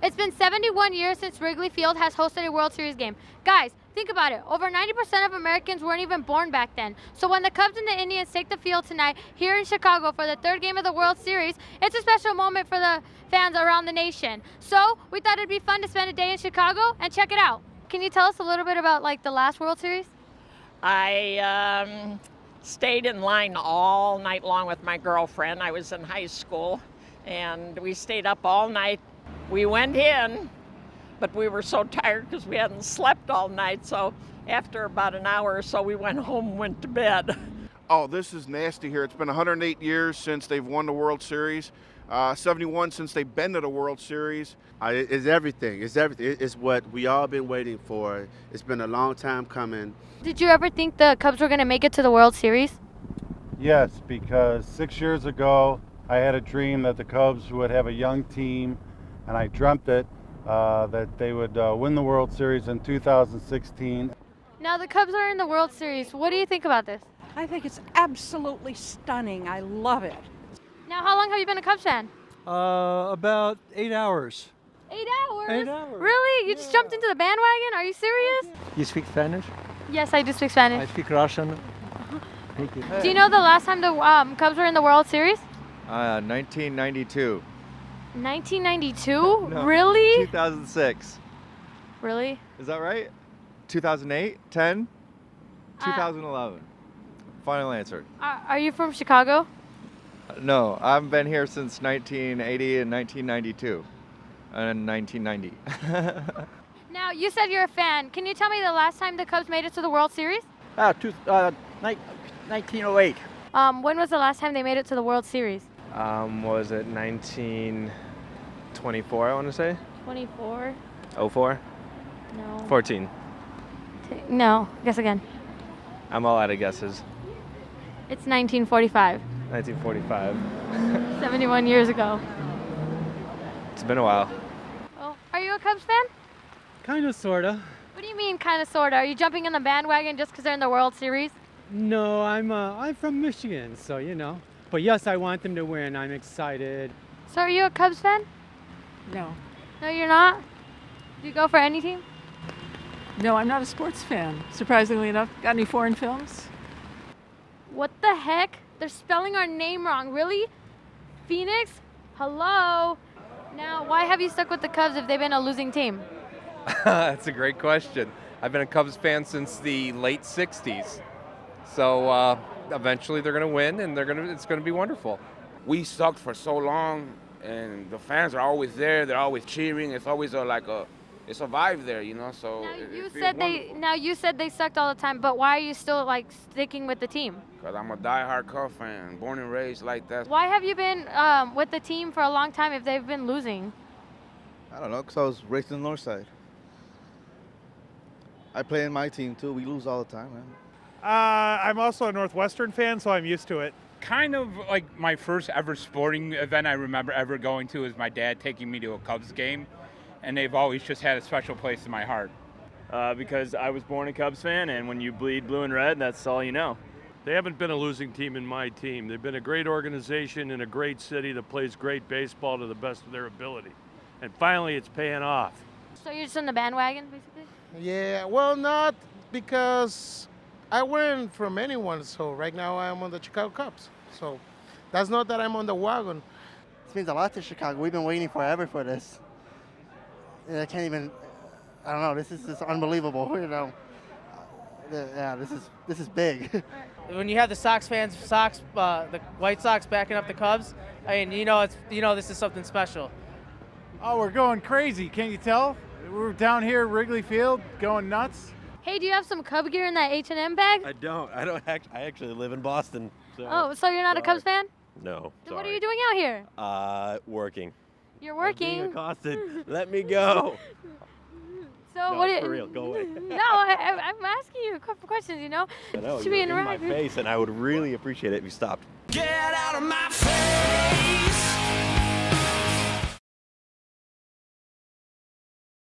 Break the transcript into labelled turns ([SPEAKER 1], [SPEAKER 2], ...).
[SPEAKER 1] It's been 71 years since Wrigley Field has hosted a World Series game. Guys, think about it. Over 90% of Americans weren't even born back then. So when the Cubs and the Indians take the field tonight here in Chicago for the third game of the World Series, it's a special moment for the fans around the nation. So we thought it'd be fun to spend a day in Chicago and check it out. Can you tell us a little bit about like the last World Series?
[SPEAKER 2] I stayed in line all night long with my girlfriend. I was in high school, and we stayed up all night. We went in, but we were so tired because we hadn't slept all night, so after about an hour or so, we went home and went to bed.
[SPEAKER 3] Oh, this is nasty here. It's been 108 years since they've won the World Series, 71 since they've been to the World Series.
[SPEAKER 4] It's everything. It's everything. It's what we all been waiting for. It's been a long time coming.
[SPEAKER 1] Did you ever think the Cubs were going to make it to the World Series?
[SPEAKER 5] Yes, because 6 years ago, I had a dream that the Cubs would have a young team, and I dreamt it, that they would win the World Series in 2016.
[SPEAKER 1] Now the Cubs are in the World Series. What do you think about this?
[SPEAKER 6] I think it's absolutely stunning. I love it.
[SPEAKER 1] Now, how long have you been a Cubs fan?
[SPEAKER 7] About 8 hours.
[SPEAKER 1] 8 hours?
[SPEAKER 7] 8 hours.
[SPEAKER 1] Really? You just jumped into the bandwagon? Are you serious?
[SPEAKER 7] You speak Spanish?
[SPEAKER 1] Yes, I do speak Spanish.
[SPEAKER 7] I speak Russian. Thank you.
[SPEAKER 1] Do you know the last time the Cubs were in the World Series?
[SPEAKER 8] 1992.
[SPEAKER 1] 1992?
[SPEAKER 8] No,
[SPEAKER 1] Really?
[SPEAKER 8] 2006.
[SPEAKER 1] Really?
[SPEAKER 8] Is that right? 2008? 10? 2011. Final answer.
[SPEAKER 1] Are you from Chicago?
[SPEAKER 8] No, I've been here since 1980 and 1992. And 1990.
[SPEAKER 1] Now, you said you're a fan. Can you tell me the last time the Cubs made it to the World Series?
[SPEAKER 9] 1908.
[SPEAKER 1] When was the last time they made it to the World Series?
[SPEAKER 9] What was it, 1924, I want to say?
[SPEAKER 1] 24?
[SPEAKER 9] 04?
[SPEAKER 1] No.
[SPEAKER 9] 14.
[SPEAKER 1] No. Guess again.
[SPEAKER 9] I'm all out of guesses.
[SPEAKER 1] It's 1945.
[SPEAKER 9] 1945.
[SPEAKER 1] 71 years ago.
[SPEAKER 9] It's been a while.
[SPEAKER 1] Oh, are you a Cubs fan?
[SPEAKER 7] Kind of, sorta.
[SPEAKER 1] What do you mean, kind of, sort of? Are you jumping in the bandwagon just because they're in the World Series?
[SPEAKER 7] No, I'm from Michigan, so you know. But yes, I want them to win. I'm excited.
[SPEAKER 1] So are you a Cubs fan?
[SPEAKER 6] No.
[SPEAKER 1] No, you're not? Do you go for any team?
[SPEAKER 6] No, I'm not a sports fan, surprisingly enough. Got any foreign films?
[SPEAKER 1] What the heck? They're spelling our name wrong. Really? Phoenix? Hello? Now, why have you stuck with the Cubs if they've been a losing team?
[SPEAKER 10] That's a great question. I've been a Cubs fan since the late 60s. So eventually they're going to win, and it's going to be wonderful.
[SPEAKER 11] We sucked for so long, and the fans are always there. They're always cheering. It's always it's a vibe there, you know. So
[SPEAKER 1] Now you said they sucked all the time, but why are you still like sticking with the team?
[SPEAKER 11] Because I'm a diehard Cubs fan, born and raised like that.
[SPEAKER 1] Why have you been with the team for a long time if they've been losing?
[SPEAKER 12] I don't know, because I was raised in the north side. I play in my team too. We lose all the time, man.
[SPEAKER 13] I'm also a Northwestern fan, so I'm used to it.
[SPEAKER 14] Kind of like my first ever sporting event I remember ever going to is my dad taking me to a Cubs game, and they've always just had a special place in my heart.
[SPEAKER 15] Because I was born a Cubs fan, and when you bleed blue and red, that's all you know.
[SPEAKER 16] They haven't been a losing team in my team. They've been a great organization in a great city that plays great baseball to the best of their ability. And finally, it's paying off.
[SPEAKER 1] So you're just on the bandwagon, basically?
[SPEAKER 17] Yeah, well, not because I weren't from anyone, so right now I'm on the Chicago Cubs. So that's not that I'm on the wagon.
[SPEAKER 18] This means a lot to Chicago. We've been waiting forever for this. I can't even, I don't know, this is just unbelievable, you know. Yeah, this is big.
[SPEAKER 19] When you have the Sox fans, the White Sox backing up the Cubs, I mean, this is something special.
[SPEAKER 20] Oh, we're going crazy, can't you tell? We're down here at Wrigley Field going nuts.
[SPEAKER 1] Hey, do you have some Cub gear in that H&M bag?
[SPEAKER 5] I don't. I actually live in Boston.
[SPEAKER 1] So so you're not a Cubs fan?
[SPEAKER 5] No.
[SPEAKER 1] Then what are you doing out here?
[SPEAKER 5] Working.
[SPEAKER 1] You're working?
[SPEAKER 5] I'm being accosted. Let me go.
[SPEAKER 1] So
[SPEAKER 5] no,
[SPEAKER 1] what?
[SPEAKER 5] For real, go away.
[SPEAKER 1] No, I'm asking you a couple questions. You know.
[SPEAKER 5] I know.
[SPEAKER 1] Should
[SPEAKER 5] You're
[SPEAKER 1] be
[SPEAKER 5] in my face, and I would really appreciate it if you stopped.
[SPEAKER 6] Get out of my face.